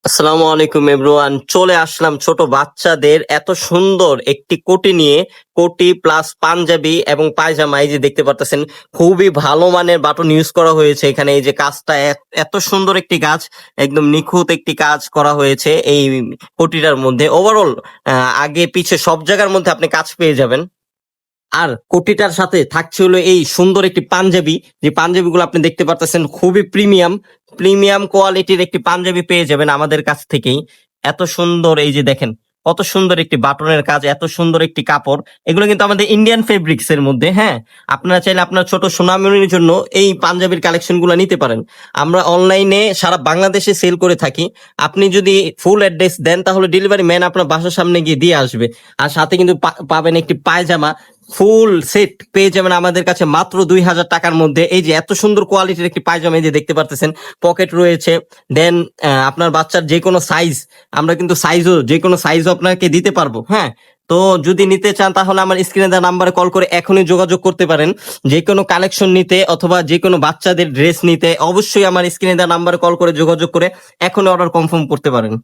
আসসালামু আলাইকুম এভরিওয়ান, চলে আসলাম ছোট বাচ্চাদের এত সুন্দর একটি কোটি নিয়ে। কোটি প্লাস পাঞ্জাবি এবং পায়জামা, এই যে দেখতে পারতেছেন খুবই ভালো মানের বাটন ইউজ করা হয়েছে এখানে। এই যে কাজটা এত সুন্দর একটি কাজ, একদম নিখুঁত একটি কাজ করা হয়েছে এই কোটিটার মধ্যে। ওভারঅল আগে পিছে সব জায়গার মধ্যে আপনি কাজ পেয়ে যাবেন। আর কোটিটার সাথে থাকছে হলো এই সুন্দর একটি পাঞ্জাবি, যে পাঞ্জাবিগুলো আপনি দেখতে পারতেছেন খুবই প্রিমিয়াম প্রিমিয়াম কোয়ালিটির একটি পাঞ্জাবি পেয়ে যাবেন আমাদের কাছ থেকেই। এত সুন্দর, এই যে দেখেন কত সুন্দর একটি বাটনের কাজ, এত সুন্দর একটি কাপড়। এগুলো কিন্তু আমাদের ইন্ডিয়ান ফেব্রিক্স এর মধ্যে। হ্যাঁ, আপনারা চাইলে আপনার ছোট সোনামণির জন্য এই পাঞ্জাবির কালেকশন গুলো নিতে পারেন। আমরা অনলাইনে সারা বাংলাদেশে সেল করে থাকি। আপনি যদি ফুল অ্যাড্রেস দেন তাহলে ডেলিভারি ম্যান আপনার বাসার সামনে গিয়ে দিয়ে আসবে। আর সাথে কিন্তু পাবেন একটি পায়জামা, ফুল সেট পেয়ে যাবেন আমাদের কাছে মাত্র 2000 টাকার মধ্যে। এই যে এত সুন্দর কোয়ালিটির একটি পায়জামা, এই যে দেখতে পারতেছেন পকেট রয়েছে। দেন আপনার বাচ্চার যে কোনো সাইজ, আমরা কিন্তু যে কোনো সাইজও আপনাকে দিতে পারবো। হ্যাঁ, তো যদি নিতে চান তাহলে আমার স্ক্রিনে দেওয়া নাম্বারে কল করে এখনই যোগাযোগ করতে পারেন। যে কোনো কালেকশন নিতে অথবা যে কোনো বাচ্চাদের ড্রেস নিতে অবশ্যই আমার স্ক্রিনে দেওয়া নাম্বারে কল করে যোগাযোগ করে এখনই অর্ডার কনফার্ম করতে পারেন।